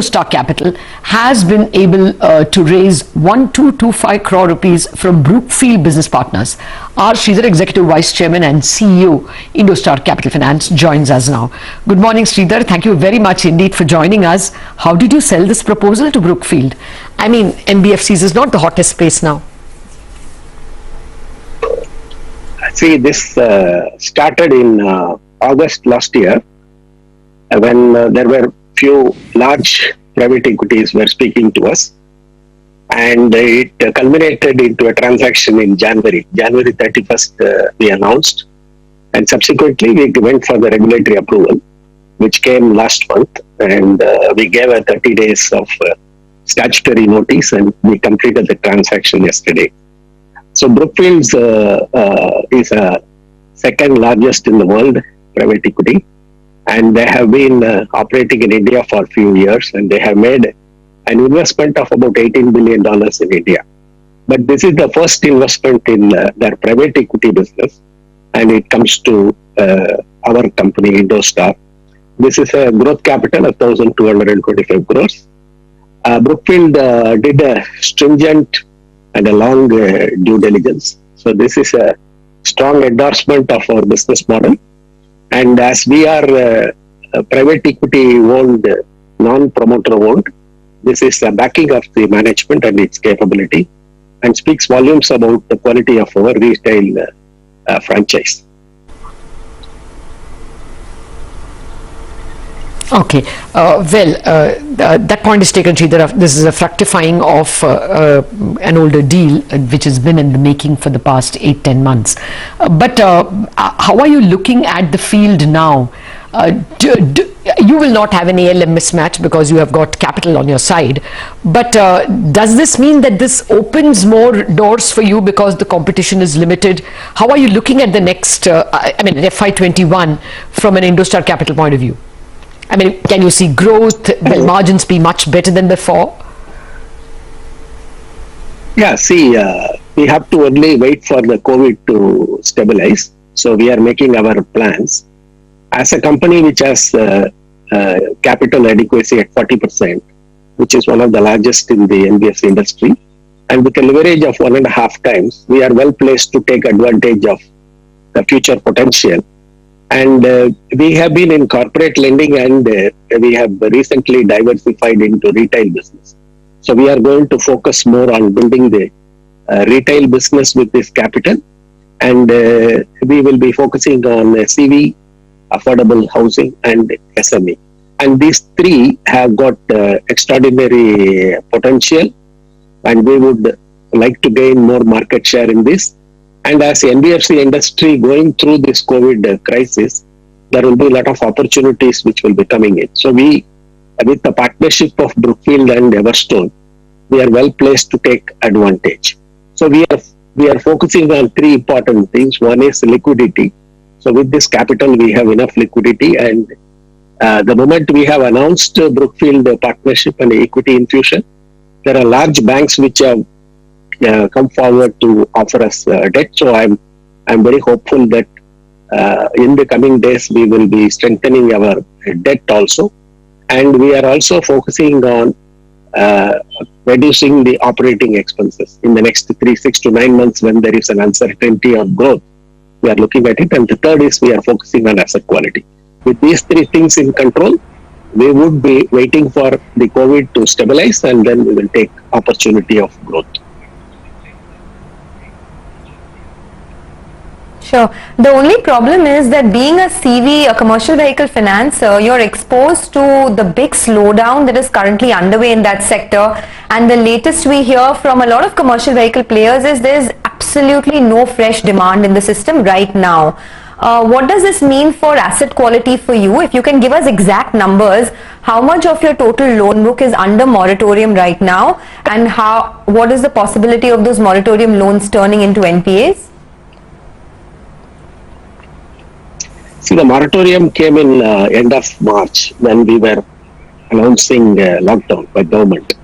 IndoStar Capital has been able to raise 1225 crore rupees from Brookfield Business Partners. R. Sridhar, Executive Vice Chairman and CEO, IndoStar Capital Finance, joins us now. Good morning, Sridhar. Thank you very much indeed for joining us. How did you sell this proposal to Brookfield? I mean, NBFCs is not the hottest space now. See, this started in August last year when there were few large private equities were speaking to us, and it culminated into a transaction in January 31st. We announced, and subsequently we went for the regulatory approval, which came last month, and we gave a 30 days of statutory notice, and we completed the transaction yesterday. So Brookfield is a second largest in the world private equity, and they have been operating in India for a few years, and they have made an investment of about $18 billion in India. But this is the first investment in their private equity business, and it comes to our company, IndoStar. This is a growth capital of 1,225 crores. Brookfield did a stringent and a long due diligence. So this is a strong endorsement of our business model. And as we are private equity owned, non-promoter owned, this is the backing of the management and its capability, and speaks volumes about the quality of our retail franchise. Okay, that point is taken, Sridhar. This is a fructifying of an older deal which has been in the making for the past 8-10 months. But how are you looking at the field now? You will not have an ALM mismatch because you have got capital on your side. But does this mean that this opens more doors for you because the competition is limited? How are you looking at the next, FY21 from an IndoStar Capital point of view? I mean, can you see growth? Will margins be much better than before? Yeah, see, we have to only wait for the COVID to stabilize. So we are making our plans. As a company which has capital adequacy at 40%, which is one of the largest in the NBFC industry, and with a leverage of 1.5 times, we are well placed to take advantage of the future potential. And we have been in corporate lending, and we have recently diversified into retail business. So we are going to focus more on building the retail business with this capital, and we will be focusing on CV, affordable housing, and SME. And these three have got extraordinary potential, and we would like to gain more market share in this. And as the NBFC industry going through this COVID crisis, there will be a lot of opportunities which will be coming in. So we, with the partnership of Brookfield and Everstone, we are well placed to take advantage. So we are focusing on three important things. One is liquidity. So with this capital, we have enough liquidity, and the moment we have announced Brookfield partnership and equity infusion, there are large banks which have come forward to offer us debt. So I'm very hopeful that in the coming days we will be strengthening our debt also, and we are also focusing on reducing the operating expenses in the next 6 to 9 months when there is an uncertainty of growth. We are looking at it, and the third is we are focusing on asset quality. With these three things in control, we would be waiting for the COVID to stabilize, and then we will take opportunity of growth. Sure. The only problem is that being a CV, a commercial vehicle financer, you're exposed to the big slowdown that is currently underway in that sector. And the latest we hear from a lot of commercial vehicle players is there's absolutely no fresh demand in the system right now. What does this mean for asset quality for you? If you can give us exact numbers, how much of your total loan book is under moratorium right now, and what is the possibility of those moratorium loans turning into NPAs? See, the moratorium came in end of March when we were announcing lockdown by government.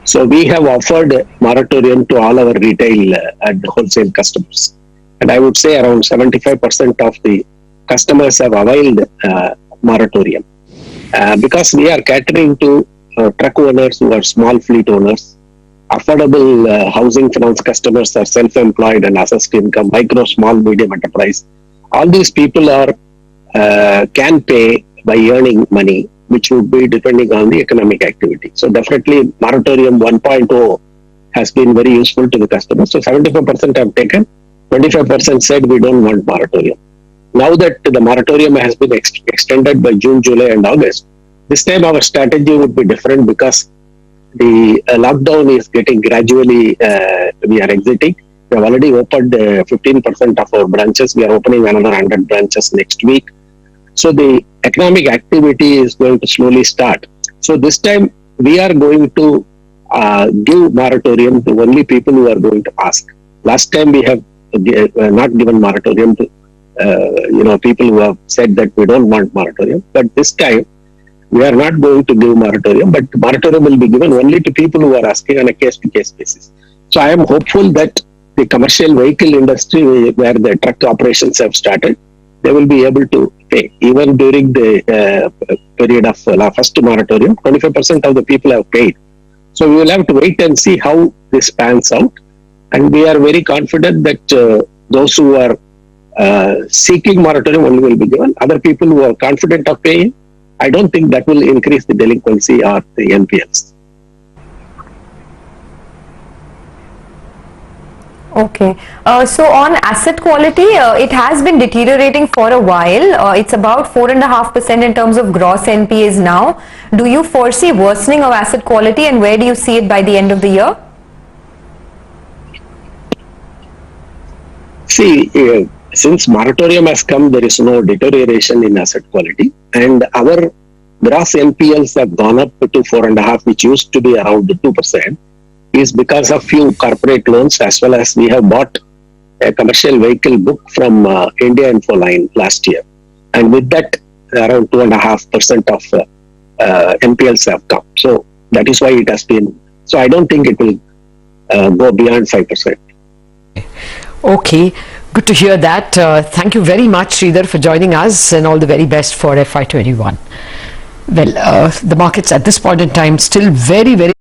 So we have offered moratorium to all our retail and wholesale customers. And I would say around 75% of the customers have availed moratorium. Because we are catering to truck owners who are small fleet owners, affordable housing finance customers are self-employed and assessed income, micro, small, medium enterprise. All these people are can pay by earning money, which would be depending on the economic activity. So definitely moratorium 1.0 has been very useful to the customers. So 75% have taken, 25% said we don't want moratorium. Now that the moratorium has been extended by June, July and August, this time our strategy would be different because the lockdown is getting gradually, we are exiting. We have already opened 15% of our branches. We are opening another 100 branches next week. So the economic activity is going to slowly start. So this time we are going to give moratorium to only people who are going to ask. Last time we have not given moratorium to people who have said that we don't want moratorium. But this time we are not going to give moratorium, but moratorium will be given only to people who are asking on a case-to-case basis. So I am hopeful that the commercial vehicle industry where the truck operations have started, they will be able to pay. Even during the period of first moratorium, 25% of the people have paid. So we will have to wait and see how this pans out. And we are very confident that those who are seeking moratorium only will be given. Other people who are confident of paying, I don't think that will increase the delinquency or the NPLs. Okay. So on asset quality, it has been deteriorating for a while. It's about 4.5% in terms of gross NPAs now. Do you foresee worsening of asset quality, and where do you see it by the end of the year? See, since moratorium has come, there is no deterioration in asset quality, and our gross NPLs have gone up to 4.5%, which used to be around 2%. Is because of few corporate loans, as well as we have bought a commercial vehicle book from India Infoline last year. And with that, around 2.5% of NPLs have come. So that is why it has been. So I don't think it will go beyond 5%. Okay, good to hear that. Thank you very much, Sridhar, for joining us, and all the very best for FY21. Well, the markets at this point in time still very, very